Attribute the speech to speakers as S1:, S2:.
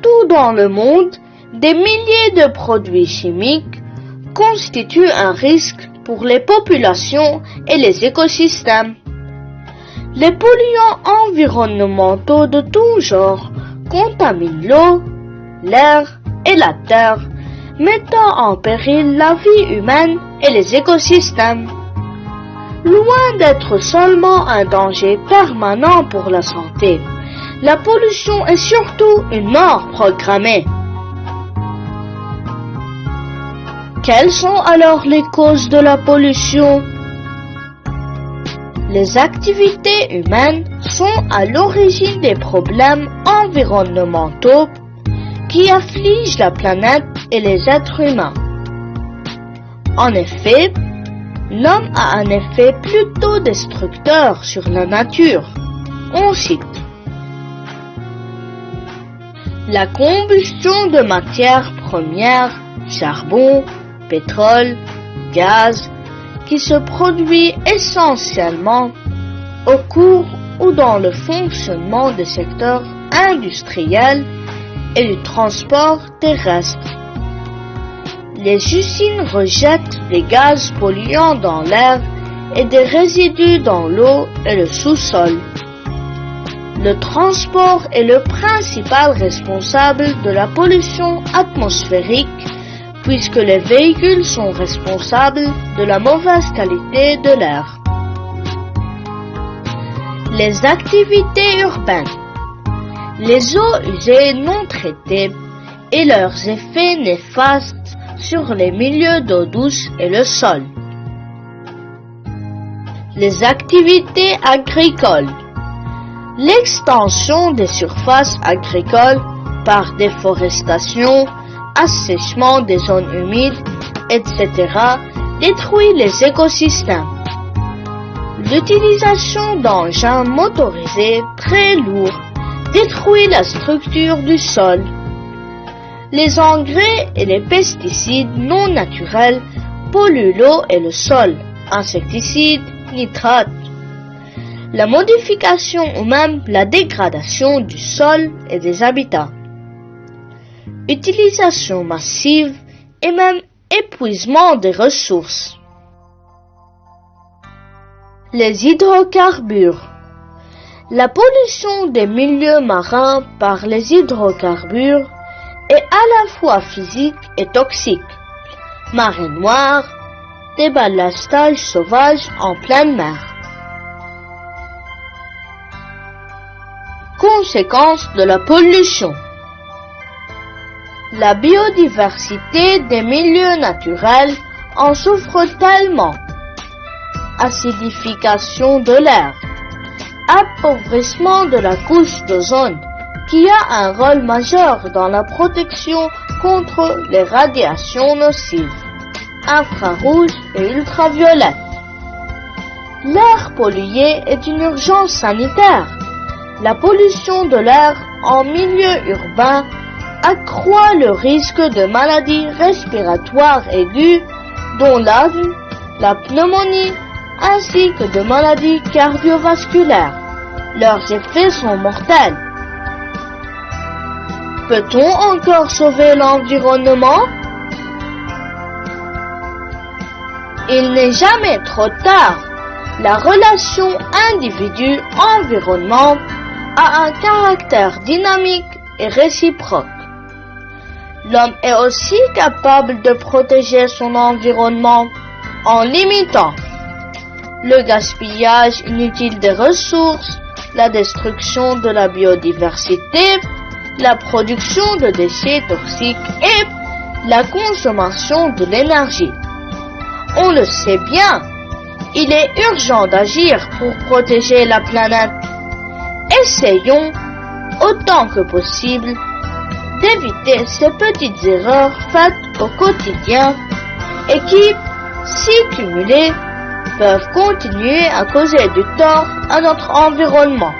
S1: Partout dans le monde, des milliers de produits chimiques constituent un risque pour les populations et les écosystèmes. Les polluants environnementaux de tout genre contaminent l'eau, l'air et la terre, mettant en péril la vie humaine et les écosystèmes. Loin d'être seulement un danger permanent pour la santé, la pollution est surtout une mort programmée. Quelles sont alors les causes de la pollution? Les activités humaines sont à l'origine des problèmes environnementaux qui affligent la planète et les êtres humains. En effet, l'homme a un effet plutôt destructeur sur la nature. On cite: la combustion de matières premières, charbon, pétrole, gaz, qui se produit essentiellement au cours ou dans le fonctionnement des secteurs industriels et du transport terrestre. Les usines rejettent des gaz polluants dans l'air et des résidus dans l'eau et le sous-sol. Le transport est le principal responsable de la pollution atmosphérique puisque les véhicules sont responsables de la mauvaise qualité de l'air. Les activités urbaines, les eaux usées non traitées et leurs effets néfastes sur les milieux d'eau douce et le sol. Les activités agricoles, l'extension des surfaces agricoles par déforestation, assèchement des zones humides, etc. détruit les écosystèmes. L'utilisation d'engins motorisés très lourds détruit la structure du sol. Les engrais et les pesticides non naturels polluent l'eau et le sol, insecticides, nitrates. La modification ou même la dégradation du sol et des habitats. Utilisation massive et même épuisement des ressources. Les hydrocarbures. La pollution des milieux marins par les hydrocarbures est à la fois physique et toxique. Marée noire, déballastage sauvage en pleine mer. Conséquences de la pollution. La biodiversité des milieux naturels en souffre tellement. Acidification de l'air, appauvrissement de la couche d'ozone, qui a un rôle majeur dans la protection contre les radiations nocives, infrarouges et ultraviolettes. L'air pollué est une urgence sanitaire. La pollution de l'air en milieu urbain accroît le risque de maladies respiratoires aiguës, dont l'asthme, la pneumonie, ainsi que de maladies cardiovasculaires. Leurs effets sont mortels. Peut-on encore sauver l'environnement? Il n'est jamais trop tard. La relation individu-environnement a un caractère dynamique et réciproque. L'homme est aussi capable de protéger son environnement en limitant le gaspillage inutile des ressources, la destruction de la biodiversité, la production de déchets toxiques et la consommation de l'énergie. On le sait bien, il est urgent d'agir pour protéger la planète. Essayons, autant que possible, d'éviter ces petites erreurs faites au quotidien et qui, si cumulées, peuvent continuer à causer du tort à notre environnement.